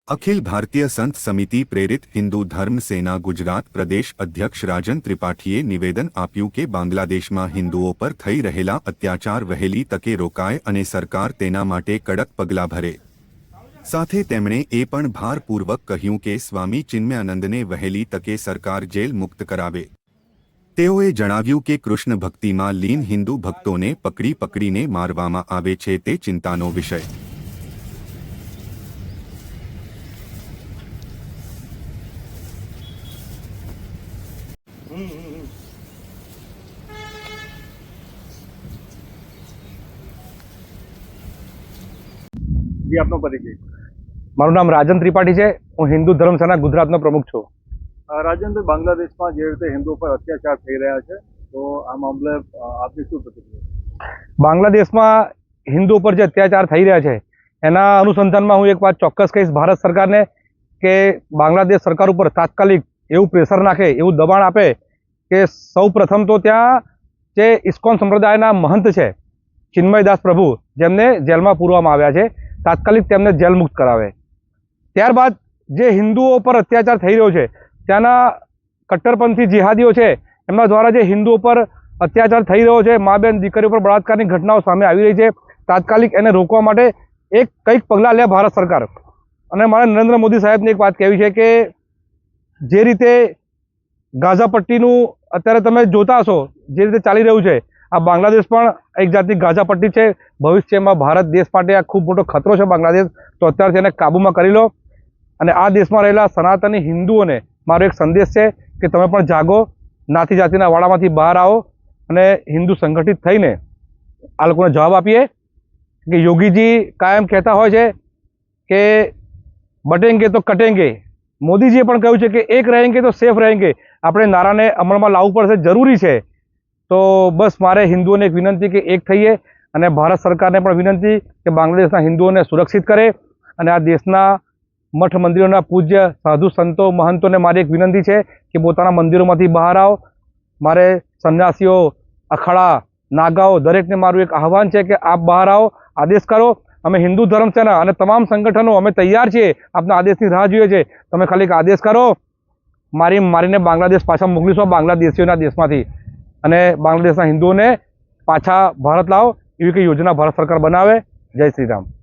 अखिल भारतीय संत समिति प्रेरित हिंदू धर्म सेना गुजरात प्रदेश अध्यक्ष राजन त्रिपाठीए निवेदन आप्યું કે બાંગ્લાદેશમાં હિન્દુઓ પર થઈ રહેલા અત્યાચાર વહેલી તકે રોકાય અને સરકાર તેના માટે કડક પગલાં ભરે। સાથે તેમણે એ પણ ભારપૂર્વક કહ્યું કે સ્વામી ચિન્મયાનંદને વહેલી તકે સરકાર જેલ મુક્ત કરાવે। તેઓએ જણાવ્યું કે કૃષ્ણ ભક્તિમાં લીન હિન્દુ ભક્તોને પકડીને મારવામાં આવે છે તે ચિંતાનો વિષય। जी आपनो परिचय। मारू नाम राजन त्रिपाठी है। हूँ हिंदू धर्म सेना गुजरात नो प्रमुख छूँ। राजेंद्र, बांग्लादेश में जे रीते हिंदुओं पर अत्याचार थई रह्या छे तो आ मामले आपनी शुं प्रतिक्रिया? बांग्लादेश में हिंदुओं पर जो अत्याचार थई रह्या छे एना अनुसंधान में हूँ एक बात चौक्कस कहीश भारत सरकार ने कि बांग्लादेश सरकार पर तात्कालिक एवं प्रेशर नाखे, एवं दबाण आपे कि सौ प्रथम तो त्या जे इस्कॉन संप्रदायना महंत है चिन्मयदास प्रभु जेमने जेल में पूरवामां आव्या छे तात्कालिक तेमने जेल मुक्त करावे। त्यारबाद जे हिंदुओं पर अत्याचार थई रह्यो छे त्याना कट्टरपंथी जिहादीओ छे एमना द्वारा जे हिंदुओं पर अत्याचार थई रह्यो छे, माँ बेन दीकरीओ पर बलात्कारनी घटनाओं सामे आवी रही छे, तात्कालिक एने रोकवा माटे एक कंईक पगलां ले भारत सरकार। अने मारे नरेंद्र मोदी साहेबने एक बात कहेवी छे कि जे रीते गाजा पट्टीनुं अत्यारे तमे जोता हशो जे रीते चाली रह्युं छे आ बांग्लादेश पण एक जातनी गाजा पट्टी है। भविष्य में भारत देश माटे आ खूब मोटो खतरो है बांग्लादेश, तो अत्यारथी एने काबू में करी लो। अने आ देश में रहेला सनातनी हिंदुओने मारो एक संदेश है कि तमे पण जागो, नाती जातिना वाड़ामांथी बहार आओ अने हिंदू संगठित थईने आ लोकोने जवाब आपीए। कि योगी जी कायम कहता होय छे कि बटेंगे तो कटेंगे, मोदीजीए पण कह्युं छे कि एक रहेंगे तो सेफ रहेंगे। आपणे नाराने अमलमां लावવું પડશે, जरूरी है। तो बस मारे हिंदुओं ने एक विनंती कि एक थईए अने भारत सरकार ने पण विनंती कि बांग्लादेशना हिंदुओं ने सुरक्षित करे। अने आ देशना मठ मंदिरों पूज्य साधु संतो महंतों ने मारी एक विनंती है कि पोताना मंदिरोमांथी बहार आओ। मारे सन्यासीओ, अखाड़ा, नागाओ दरेक ने मारू एक आह्वान है कि आप बहार आओ, आदेश करो। अमे हिंदू धर्म सेना अने तमाम संगठनों अमे तैयार छीए, आपना आदेशनी राह जोईए छे। तमे खाली एक आदेश करो, मारीने बांग्लादेश पाछा मोकलीशो बांग्लादेशीओना देशमांथी अने बांग्लादेशना हिंदुओने पाछा भारत लाओ एवी योजना भारत सरकार बनावे। जय श्री राम।